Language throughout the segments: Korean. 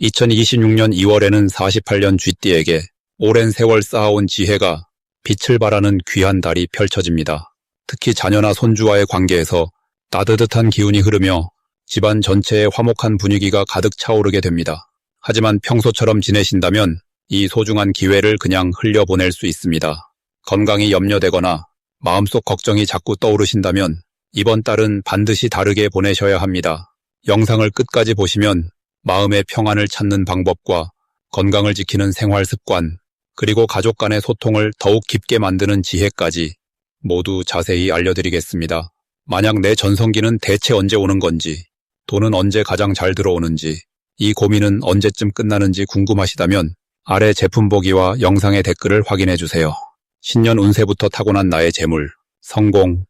2026년 2월에는 48년 쥐띠에게 오랜 세월 쌓아온 지혜가 빛을 발하는 귀한 달이 펼쳐집니다. 특히 자녀나 손주와의 관계에서 따뜻한 기운이 흐르며 집안 전체에 화목한 분위기가 가득 차오르게 됩니다. 하지만 평소처럼 지내신다면 이 소중한 기회를 그냥 흘려보낼 수 있습니다. 건강이 염려되거나 마음속 걱정이 자꾸 떠오르신다면 이번 달은 반드시 다르게 보내셔야 합니다. 영상을 끝까지 보시면 마음의 평안을 찾는 방법과 건강을 지키는 생활 습관, 그리고 가족 간의 소통을 더욱 깊게 만드는 지혜까지 모두 자세히 알려드리겠습니다. 만약 내 전성기는 대체 언제 오는 건지, 돈은 언제 가장 잘 들어오는지, 이 고민은 언제쯤 끝나는지 궁금하시다면 아래 제품 보기와 영상의 댓글을 확인해주세요. 신년 운세부터 타고난 나의 재물, 성공,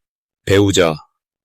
배우자,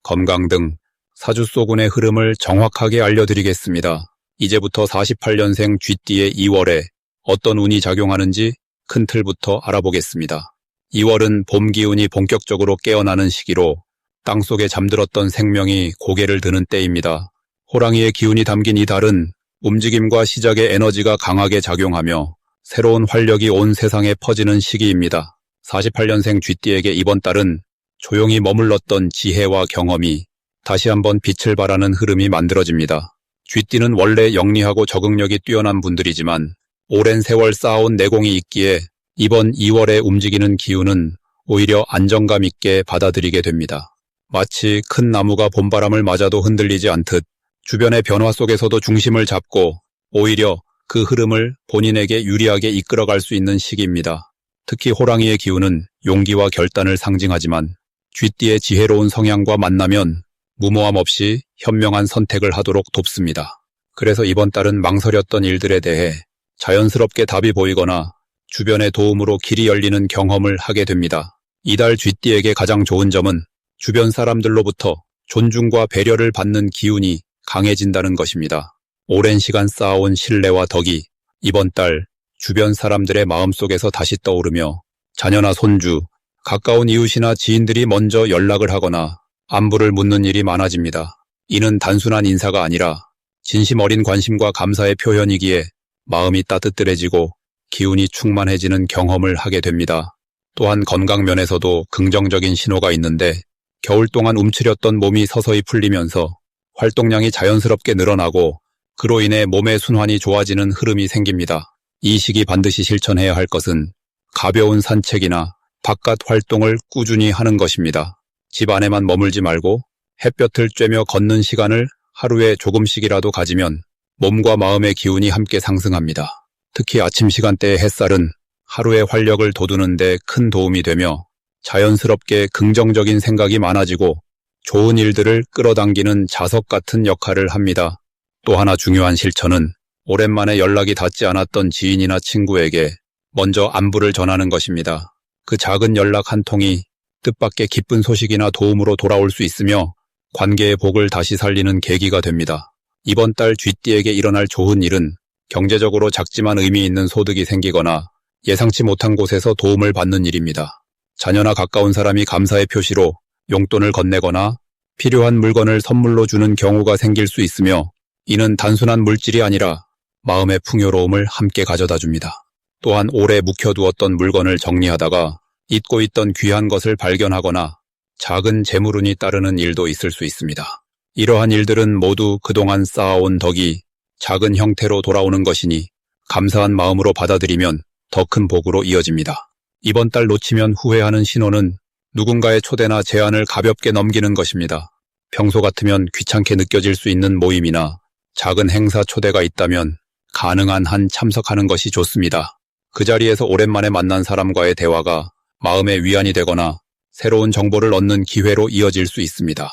건강 등 사주소군의 흐름을 정확하게 알려드리겠습니다. 이제부터 48년생 쥐띠의 2월에 어떤 운이 작용하는지 큰 틀부터 알아보겠습니다. 2월은 봄 기운이 본격적으로 깨어나는 시기로 땅속에 잠들었던 생명이 고개를 드는 때입니다. 호랑이의 기운이 담긴 이 달은 움직임과 시작의 에너지가 강하게 작용하며 새로운 활력이 온 세상에 퍼지는 시기입니다. 48년생 쥐띠에게 이번 달은 조용히 머물렀던 지혜와 경험이 다시 한번 빛을 발하는 흐름이 만들어집니다. 쥐띠는 원래 영리하고 적응력이 뛰어난 분들이지만 오랜 세월 쌓아온 내공이 있기에 이번 2월에 움직이는 기운은 오히려 안정감 있게 받아들이게 됩니다. 마치 큰 나무가 봄바람을 맞아도 흔들리지 않듯 주변의 변화 속에서도 중심을 잡고 오히려 그 흐름을 본인에게 유리하게 이끌어갈 수 있는 시기입니다. 특히 호랑이의 기운은 용기와 결단을 상징하지만 쥐띠의 지혜로운 성향과 만나면 무모함 없이 현명한 선택을 하도록 돕습니다. 그래서 이번 달은 망설였던 일들에 대해 자연스럽게 답이 보이거나 주변의 도움으로 길이 열리는 경험을 하게 됩니다. 이달 쥐띠에게 가장 좋은 점은 주변 사람들로부터 존중과 배려를 받는 기운이 강해진다는 것입니다. 오랜 시간 쌓아온 신뢰와 덕이 이번 달 주변 사람들의 마음속에서 다시 떠오르며 자녀나 손주, 가까운 이웃이나 지인들이 먼저 연락을 하거나 안부를 묻는 일이 많아집니다. 이는 단순한 인사가 아니라 진심 어린 관심과 감사의 표현이기에 마음이 따뜻해지고 기운이 충만해지는 경험을 하게 됩니다. 또한 건강 면에서도 긍정적인 신호가 있는데 겨울 동안 움츠렸던 몸이 서서히 풀리면서 활동량이 자연스럽게 늘어나고 그로 인해 몸의 순환이 좋아지는 흐름이 생깁니다. 이 시기 반드시 실천해야 할 것은 가벼운 산책이나 바깥 활동을 꾸준히 하는 것입니다. 집 안에만 머물지 말고 햇볕을 쬐며 걷는 시간을 하루에 조금씩이라도 가지면 몸과 마음의 기운이 함께 상승합니다. 특히 아침 시간대의 햇살은 하루의 활력을 돋우는 데 큰 도움이 되며 자연스럽게 긍정적인 생각이 많아지고 좋은 일들을 끌어당기는 자석 같은 역할을 합니다. 또 하나 중요한 실천은 오랜만에 연락이 닿지 않았던 지인이나 친구에게 먼저 안부를 전하는 것입니다. 그 작은 연락 한 통이 뜻밖의 기쁜 소식이나 도움으로 돌아올 수 있으며 관계의 복을 다시 살리는 계기가 됩니다. 이번 달 쥐띠에게 일어날 좋은 일은 경제적으로 작지만 의미 있는 소득이 생기거나 예상치 못한 곳에서 도움을 받는 일입니다. 자녀나 가까운 사람이 감사의 표시로 용돈을 건네거나 필요한 물건을 선물로 주는 경우가 생길 수 있으며 이는 단순한 물질이 아니라 마음의 풍요로움을 함께 가져다 줍니다. 또한 오래 묵혀두었던 물건을 정리하다가 잊고 있던 귀한 것을 발견하거나 작은 재물운이 따르는 일도 있을 수 있습니다. 이러한 일들은 모두 그동안 쌓아온 덕이 작은 형태로 돌아오는 것이니 감사한 마음으로 받아들이면 더 큰 복으로 이어집니다. 이번 달 놓치면 후회하는 신호는 누군가의 초대나 제안을 가볍게 넘기는 것입니다. 평소 같으면 귀찮게 느껴질 수 있는 모임이나 작은 행사 초대가 있다면 가능한 한 참석하는 것이 좋습니다. 그 자리에서 오랜만에 만난 사람과의 대화가 마음의 위안이 되거나 새로운 정보를 얻는 기회로 이어질 수 있습니다.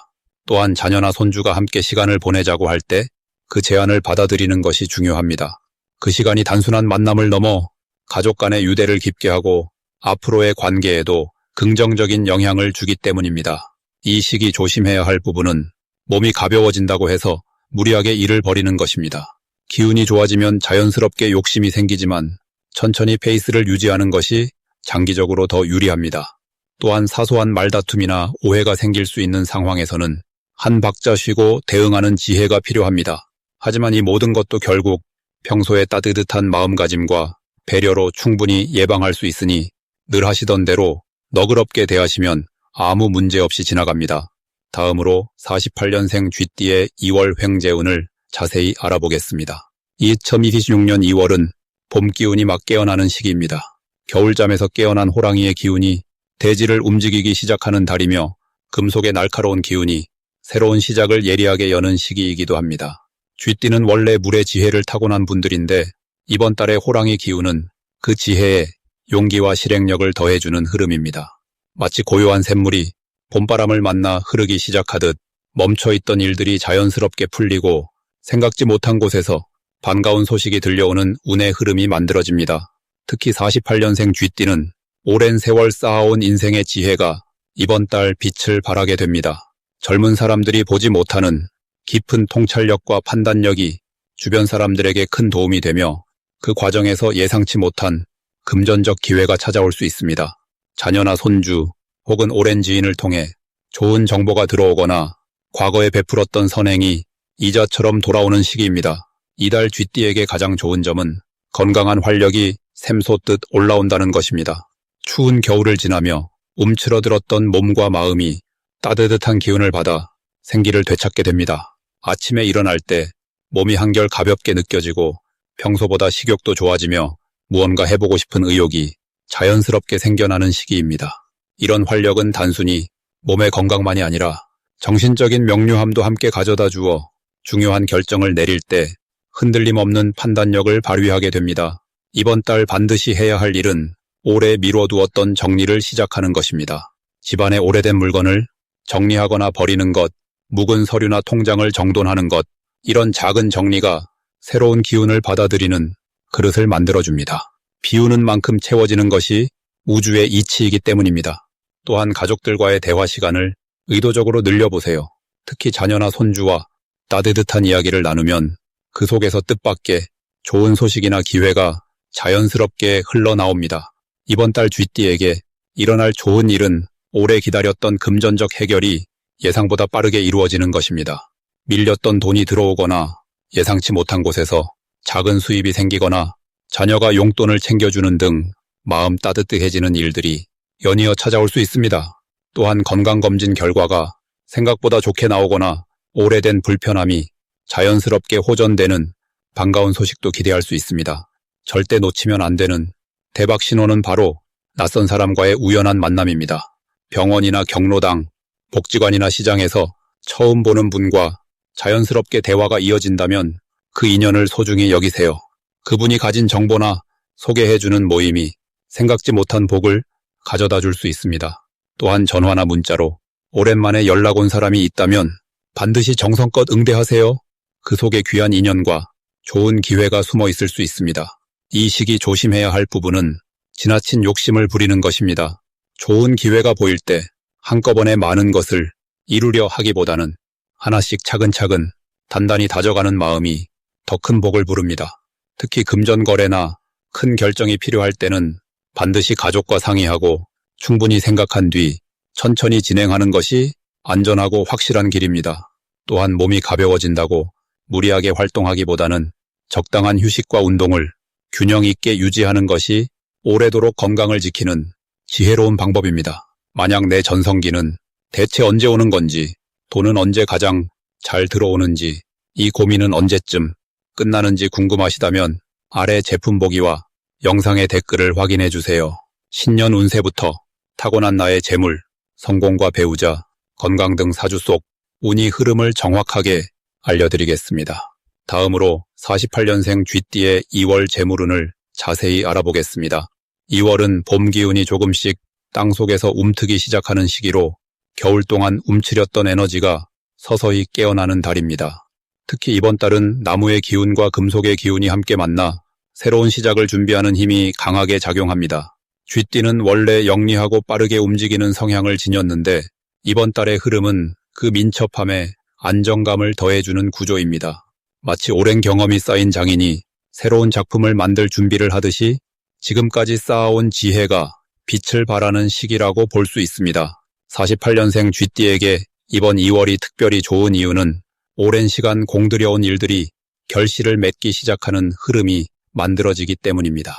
또한 자녀나 손주가 함께 시간을 보내자고 할 때 그 제안을 받아들이는 것이 중요합니다. 그 시간이 단순한 만남을 넘어 가족 간의 유대를 깊게 하고 앞으로의 관계에도 긍정적인 영향을 주기 때문입니다. 이 시기 조심해야 할 부분은 몸이 가벼워진다고 해서 무리하게 일을 벌이는 것입니다. 기운이 좋아지면 자연스럽게 욕심이 생기지만 천천히 페이스를 유지하는 것이 장기적으로 더 유리합니다. 또한 사소한 말다툼이나 오해가 생길 수 있는 상황에서는 한 박자 쉬고 대응하는 지혜가 필요합니다. 하지만 이 모든 것도 결국 평소에 따뜻한 마음가짐과 배려로 충분히 예방할 수 있으니 늘 하시던 대로 너그럽게 대하시면 아무 문제 없이 지나갑니다. 다음으로 48년생 쥐띠의 2월 횡재운을 자세히 알아보겠습니다. 2026년 2월은 봄 기운이 막 깨어나는 시기입니다. 겨울잠에서 깨어난 호랑이의 기운이 대지를 움직이기 시작하는 달이며 금속의 날카로운 기운이 새로운 시작을 예리하게 여는 시기이기도 합니다. 쥐띠는 원래 물의 지혜를 타고난 분들인데 이번 달의 호랑이 기운은 그 지혜에 용기와 실행력을 더해주는 흐름입니다. 마치 고요한 샘물이 봄바람을 만나 흐르기 시작하듯 멈춰있던 일들이 자연스럽게 풀리고 생각지 못한 곳에서 반가운 소식이 들려오는 운의 흐름이 만들어집니다. 특히 48년생 쥐띠는 오랜 세월 쌓아온 인생의 지혜가 이번 달 빛을 발하게 됩니다. 젊은 사람들이 보지 못하는 깊은 통찰력과 판단력이 주변 사람들에게 큰 도움이 되며 그 과정에서 예상치 못한 금전적 기회가 찾아올 수 있습니다. 자녀나 손주 혹은 오랜 지인을 통해 좋은 정보가 들어오거나 과거에 베풀었던 선행이 이자처럼 돌아오는 시기입니다. 이달 쥐띠에게 가장 좋은 점은 건강한 활력이 샘솟듯 올라온다는 것입니다. 추운 겨울을 지나며 움츠러들었던 몸과 마음이 따뜻한 기운을 받아 생기를 되찾게 됩니다. 아침에 일어날 때 몸이 한결 가볍게 느껴지고 평소보다 식욕도 좋아지며 무언가 해보고 싶은 의욕이 자연스럽게 생겨나는 시기입니다. 이런 활력은 단순히 몸의 건강만이 아니라 정신적인 명료함도 함께 가져다 주어 중요한 결정을 내릴 때 흔들림 없는 판단력을 발휘하게 됩니다. 이번 달 반드시 해야 할 일은 오래 미뤄두었던 정리를 시작하는 것입니다. 집안의 오래된 물건을 정리하거나 버리는 것, 묵은 서류나 통장을 정돈하는 것, 이런 작은 정리가 새로운 기운을 받아들이는 그릇을 만들어줍니다. 비우는 만큼 채워지는 것이 우주의 이치이기 때문입니다. 또한 가족들과의 대화 시간을 의도적으로 늘려보세요. 특히 자녀나 손주와 따뜻한 이야기를 나누면 그 속에서 뜻밖의 좋은 소식이나 기회가 자연스럽게 흘러나옵니다. 이번 달 쥐띠에게 일어날 좋은 일은 오래 기다렸던 금전적 해결이 예상보다 빠르게 이루어지는 것입니다. 밀렸던 돈이 들어오거나 예상치 못한 곳에서 작은 수입이 생기거나 자녀가 용돈을 챙겨주는 등 마음 따뜻해지는 일들이 연이어 찾아올 수 있습니다. 또한 건강검진 결과가 생각보다 좋게 나오거나 오래된 불편함이 자연스럽게 호전되는 반가운 소식도 기대할 수 있습니다. 절대 놓치면 안 되는 대박 신호는 바로 낯선 사람과의 우연한 만남입니다. 병원이나 경로당, 복지관이나 시장에서 처음 보는 분과 자연스럽게 대화가 이어진다면 그 인연을 소중히 여기세요. 그분이 가진 정보나 소개해주는 모임이 생각지 못한 복을 가져다 줄 수 있습니다. 또한 전화나 문자로 오랜만에 연락 온 사람이 있다면 반드시 정성껏 응대하세요. 그 속에 귀한 인연과 좋은 기회가 숨어 있을 수 있습니다. 이 시기 조심해야 할 부분은 지나친 욕심을 부리는 것입니다. 좋은 기회가 보일 때 한꺼번에 많은 것을 이루려 하기보다는 하나씩 차근차근 단단히 다져가는 마음이 더 큰 복을 부릅니다. 특히 금전거래나 큰 결정이 필요할 때는 반드시 가족과 상의하고 충분히 생각한 뒤 천천히 진행하는 것이 안전하고 확실한 길입니다. 또한 몸이 가벼워진다고 무리하게 활동하기보다는 적당한 휴식과 운동을 균형 있게 유지하는 것이 오래도록 건강을 지키는 지혜로운 방법입니다. 만약 내 전성기는 대체 언제 오는 건지, 돈은 언제 가장 잘 들어오는지, 이 고민은 언제쯤 끝나는지 궁금하시다면 아래 제품 보기와 영상의 댓글을 확인해 주세요. 신년 운세부터 타고난 나의 재물, 성공과 배우자, 건강 등 사주 속 운이 흐름을 정확하게 알려드리겠습니다. 다음으로 48년생 쥐띠의 2월 재물운을 자세히 알아보겠습니다. 2월은 봄 기운이 조금씩 땅속에서 움트기 시작하는 시기로 겨울 동안 움츠렸던 에너지가 서서히 깨어나는 달입니다. 특히 이번 달은 나무의 기운과 금속의 기운이 함께 만나 새로운 시작을 준비하는 힘이 강하게 작용합니다. 쥐띠는 원래 영리하고 빠르게 움직이는 성향을 지녔는데 이번 달의 흐름은 그 민첩함에 안정감을 더해주는 구조입니다. 마치 오랜 경험이 쌓인 장인이 새로운 작품을 만들 준비를 하듯이 지금까지 쌓아온 지혜가 빛을 발하는 시기라고 볼 수 있습니다. 48년생 쥐띠에게 이번 2월이 특별히 좋은 이유는 오랜 시간 공들여온 일들이 결실을 맺기 시작하는 흐름이 만들어지기 때문입니다.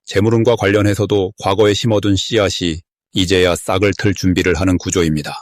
재물운과 관련해서도 과거에 심어둔 씨앗이 이제야 싹을 틀 준비를 하는 구조입니다.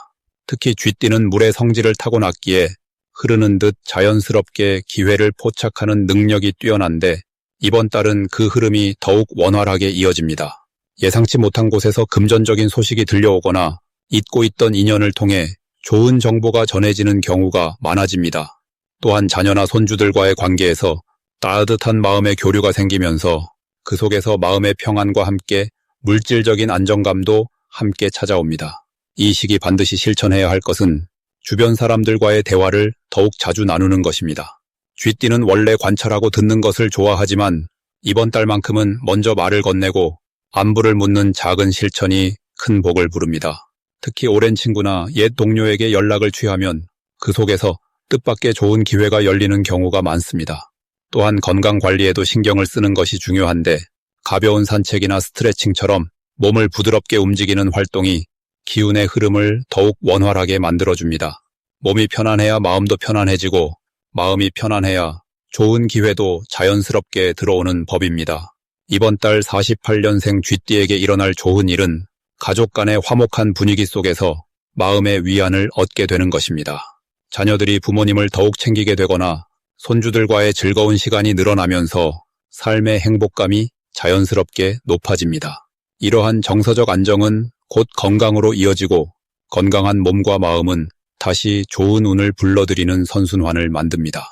특히 쥐띠는 물의 성질을 타고났기에 흐르는 듯 자연스럽게 기회를 포착하는 능력이 뛰어난데 이번 달은 그 흐름이 더욱 원활하게 이어집니다. 예상치 못한 곳에서 금전적인 소식이 들려오거나 잊고 있던 인연을 통해 좋은 정보가 전해지는 경우가 많아집니다. 또한 자녀나 손주들과의 관계에서 따뜻한 마음의 교류가 생기면서 그 속에서 마음의 평안과 함께 물질적인 안정감도 함께 찾아옵니다. 이 시기 반드시 실천해야 할 것은 주변 사람들과의 대화를 더욱 자주 나누는 것입니다. 쥐띠는 원래 관찰하고 듣는 것을 좋아하지만 이번 달만큼은 먼저 말을 건네고 안부를 묻는 작은 실천이 큰 복을 부릅니다. 특히 오랜 친구나 옛 동료에게 연락을 취하면 그 속에서 뜻밖의 좋은 기회가 열리는 경우가 많습니다. 또한 건강 관리에도 신경을 쓰는 것이 중요한데 가벼운 산책이나 스트레칭처럼 몸을 부드럽게 움직이는 활동이 기운의 흐름을 더욱 원활하게 만들어줍니다. 몸이 편안해야 마음도 편안해지고 마음이 편안해야 좋은 기회도 자연스럽게 들어오는 법입니다. 이번 달 48년생 쥐띠에게 일어날 좋은 일은 가족 간의 화목한 분위기 속에서 마음의 위안을 얻게 되는 것입니다. 자녀들이 부모님을 더욱 챙기게 되거나 손주들과의 즐거운 시간이 늘어나면서 삶의 행복감이 자연스럽게 높아집니다. 이러한 정서적 안정은 곧 건강으로 이어지고 건강한 몸과 마음은 다시 좋은 운을 불러들이는 선순환을 만듭니다.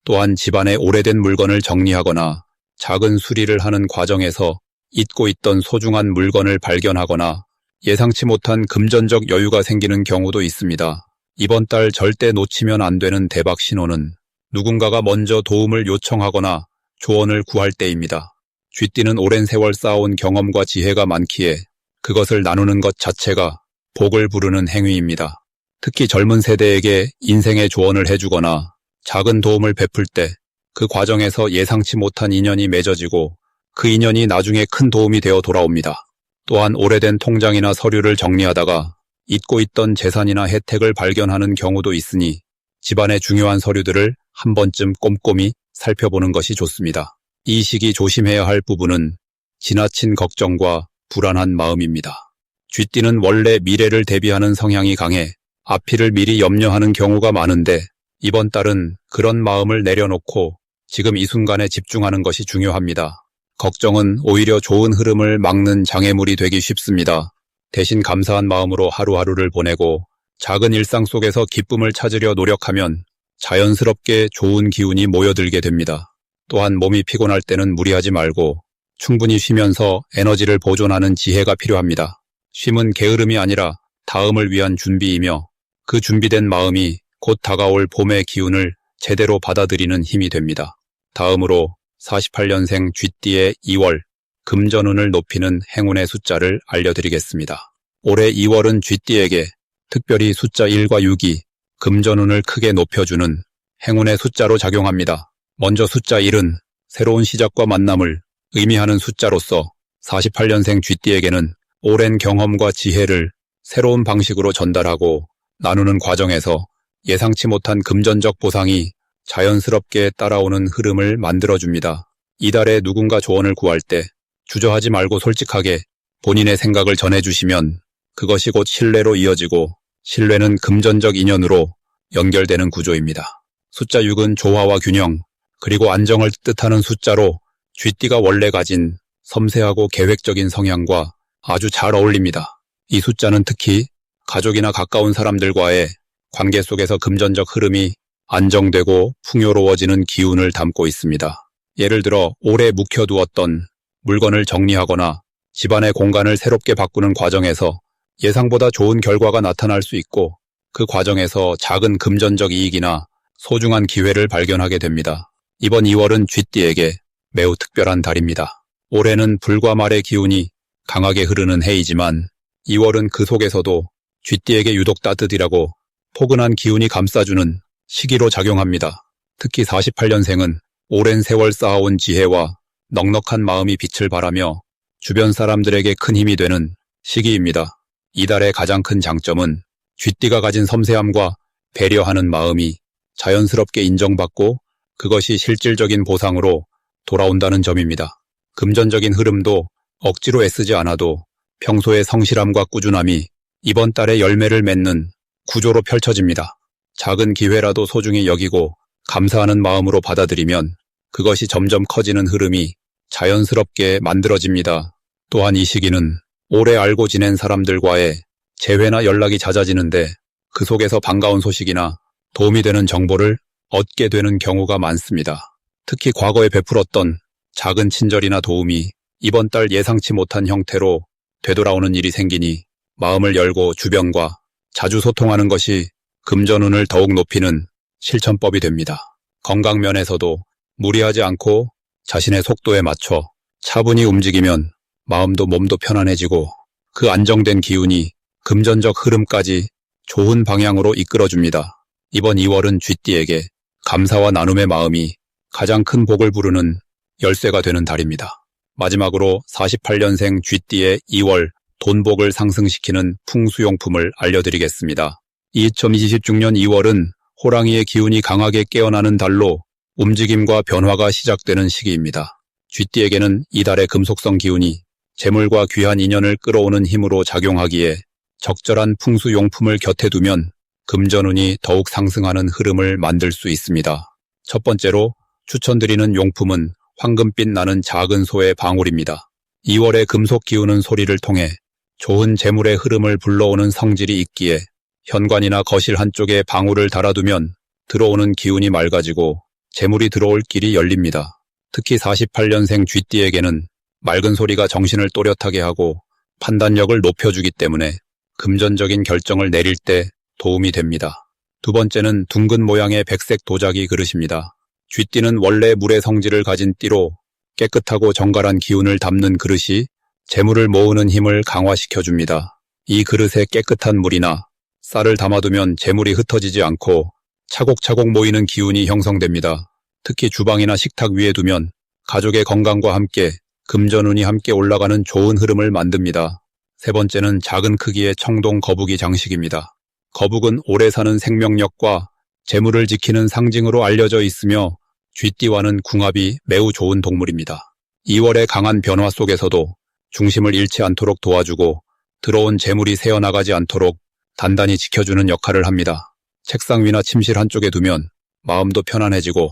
또한 집안의 오래된 물건을 정리하거나 작은 수리를 하는 과정에서 잊고 있던 소중한 물건을 발견하거나 예상치 못한 금전적 여유가 생기는 경우도 있습니다. 이번 달 절대 놓치면 안 되는 대박 신호는 누군가가 먼저 도움을 요청하거나 조언을 구할 때입니다. 쥐띠는 오랜 세월 쌓아온 경험과 지혜가 많기에 그것을 나누는 것 자체가 복을 부르는 행위입니다. 특히 젊은 세대에게 인생의 조언을 해주거나 작은 도움을 베풀 때 그 과정에서 예상치 못한 인연이 맺어지고 그 인연이 나중에 큰 도움이 되어 돌아옵니다. 또한 오래된 통장이나 서류를 정리하다가 잊고 있던 재산이나 혜택을 발견하는 경우도 있으니 집안의 중요한 서류들을 한 번쯤 꼼꼼히 살펴보는 것이 좋습니다. 이 시기 조심해야 할 부분은 지나친 걱정과 불안한 마음입니다. 쥐띠는 원래 미래를 대비하는 성향이 강해 앞일을 미리 염려하는 경우가 많은데 이번 달은 그런 마음을 내려놓고 지금 이 순간에 집중하는 것이 중요합니다. 걱정은 오히려 좋은 흐름을 막는 장애물이 되기 쉽습니다. 대신 감사한 마음으로 하루하루를 보내고 작은 일상 속에서 기쁨을 찾으려 노력하면 자연스럽게 좋은 기운이 모여들게 됩니다. 또한 몸이 피곤할 때는 무리하지 말고 충분히 쉬면서 에너지를 보존하는 지혜가 필요합니다. 쉼은 게으름이 아니라 다음을 위한 준비이며 그 준비된 마음이 곧 다가올 봄의 기운을 제대로 받아들이는 힘이 됩니다. 다음으로 48년생 쥐띠의 2월 금전운을 높이는 행운의 숫자를 알려드리겠습니다. 올해 2월은 쥐띠에게 특별히 숫자 1과 6이 금전운을 크게 높여주는 행운의 숫자로 작용합니다. 먼저 숫자 1은 새로운 시작과 만남을 의미하는 숫자로서 48년생 쥐띠에게는 오랜 경험과 지혜를 새로운 방식으로 전달하고 나누는 과정에서 예상치 못한 금전적 보상이 자연스럽게 따라오는 흐름을 만들어줍니다. 이달에 누군가 조언을 구할 때 주저하지 말고 솔직하게 본인의 생각을 전해주시면 그것이 곧 신뢰로 이어지고 신뢰는 금전적 인연으로 연결되는 구조입니다. 숫자 6은 조화와 균형 그리고 안정을 뜻하는 숫자로 쥐띠가 원래 가진 섬세하고 계획적인 성향과 아주 잘 어울립니다. 이 숫자는 특히 가족이나 가까운 사람들과의 관계 속에서 금전적 흐름이 안정되고 풍요로워지는 기운을 담고 있습니다. 예를 들어 오래 묵혀두었던 물건을 정리하거나 집안의 공간을 새롭게 바꾸는 과정에서 예상보다 좋은 결과가 나타날 수 있고 그 과정에서 작은 금전적 이익이나 소중한 기회를 발견하게 됩니다. 이번 2월은 쥐띠에게 매우 특별한 달입니다. 올해는 불과 말의 기운이 강하게 흐르는 해이지만 2월은 그 속에서도 쥐띠에게 유독 따뜻이라고 포근한 기운이 감싸주는 시기로 작용합니다. 특히 48년생은 오랜 세월 쌓아온 지혜와 넉넉한 마음이 빛을 발하며 주변 사람들에게 큰 힘이 되는 시기입니다. 이달의 가장 큰 장점은 쥐띠가 가진 섬세함과 배려하는 마음이 자연스럽게 인정받고 그것이 실질적인 보상으로 돌아온다는 점입니다. 금전적인 흐름도 억지로 애쓰지 않아도 평소의 성실함과 꾸준함이 이번 달에 열매를 맺는 구조로 펼쳐집니다. 작은 기회라도 소중히 여기고 감사하는 마음으로 받아들이면 그것이 점점 커지는 흐름이 자연스럽게 만들어집니다. 또한 이 시기는 오래 알고 지낸 사람들과의 재회나 연락이 잦아지는데 그 속에서 반가운 소식이나 도움이 되는 정보를 얻게 되는 경우가 많습니다. 특히 과거에 베풀었던 작은 친절이나 도움이 이번 달 예상치 못한 형태로 되돌아오는 일이 생기니 마음을 열고 주변과 자주 소통하는 것이 금전운을 더욱 높이는 실천법이 됩니다. 건강 면에서도 무리하지 않고 자신의 속도에 맞춰 차분히 움직이면 마음도 몸도 편안해지고 그 안정된 기운이 금전적 흐름까지 좋은 방향으로 이끌어줍니다. 이번 2월은 쥐띠에게 감사와 나눔의 마음이 가장 큰 복을 부르는 열쇠가 되는 달입니다. 마지막으로 48년생 쥐띠의 2월 돈복을 상승시키는 풍수용품을 알려드리겠습니다. 2026년 2월은 호랑이의 기운이 강하게 깨어나는 달로 움직임과 변화가 시작되는 시기입니다. 쥐띠에게는 이달의 금속성 기운이 재물과 귀한 인연을 끌어오는 힘으로 작용하기에 적절한 풍수용품을 곁에 두면 금전운이 더욱 상승하는 흐름을 만들 수 있습니다. 첫 번째로 추천드리는 용품은 황금빛 나는 작은 소의 방울입니다. 2월의 금속 기운은 소리를 통해 좋은 재물의 흐름을 불러오는 성질이 있기에 현관이나 거실 한쪽에 방울을 달아두면 들어오는 기운이 맑아지고 재물이 들어올 길이 열립니다. 특히 48년생 쥐띠에게는 맑은 소리가 정신을 또렷하게 하고 판단력을 높여주기 때문에 금전적인 결정을 내릴 때 도움이 됩니다. 두 번째는 둥근 모양의 백색 도자기 그릇입니다. 쥐띠는 원래 물의 성질을 가진 띠로 깨끗하고 정갈한 기운을 담는 그릇이 재물을 모으는 힘을 강화시켜줍니다. 이 그릇에 깨끗한 물이나 쌀을 담아두면 재물이 흩어지지 않고 차곡차곡 모이는 기운이 형성됩니다. 특히 주방이나 식탁 위에 두면 가족의 건강과 함께 금전운이 함께 올라가는 좋은 흐름을 만듭니다. 세 번째는 작은 크기의 청동 거북이 장식입니다. 거북은 오래 사는 생명력과 재물을 지키는 상징으로 알려져 있으며 쥐띠와는 궁합이 매우 좋은 동물입니다. 2월의 강한 변화 속에서도 중심을 잃지 않도록 도와주고 들어온 재물이 새어나가지 않도록 단단히 지켜주는 역할을 합니다. 책상 위나 침실 한쪽에 두면 마음도 편안해지고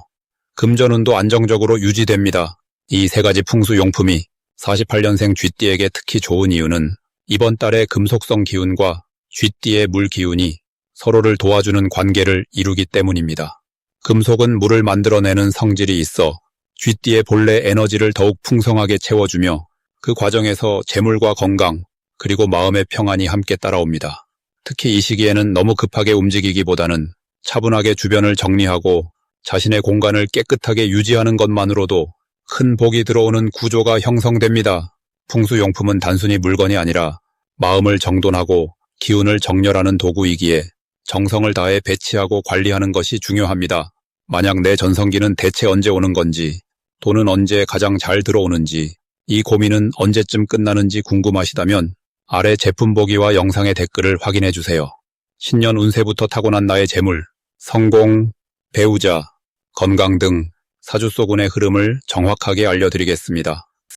금전운도 안정적으로 유지됩니다. 이 세 가지 풍수용품이 48년생 쥐띠에게 특히 좋은 이유는 이번 달의 금속성 기운과 쥐띠의 물 기운이 서로를 도와주는 관계를 이루기 때문입니다. 금속은 물을 만들어내는 성질이 있어 쥐띠의 본래 에너지를 더욱 풍성하게 채워주며 그 과정에서 재물과 건강 그리고 마음의 평안이 함께 따라옵니다. 특히 이 시기에는 너무 급하게 움직이기보다는 차분하게 주변을 정리하고 자신의 공간을 깨끗하게 유지하는 것만으로도 큰 복이 들어오는 구조가 형성됩니다. 풍수용품은 단순히 물건이 아니라 마음을 정돈하고 기운을 정렬하는 도구이기에 정성을 다해 배치하고 관리하는 것이 중요합니다. 만약 내 전성기는 대체 언제 오는 건지, 돈은 언제 가장 잘 들어오는지, 이 고민은 언제쯤 끝나는지 궁금하시다면 아래 제품 보기와 영상의 댓글을 확인해 주세요. 신년 운세부터 타고난 나의 재물, 성공, 배우자, 건강 등 사주소군의 흐름을 정확하게 알려드리겠습니다.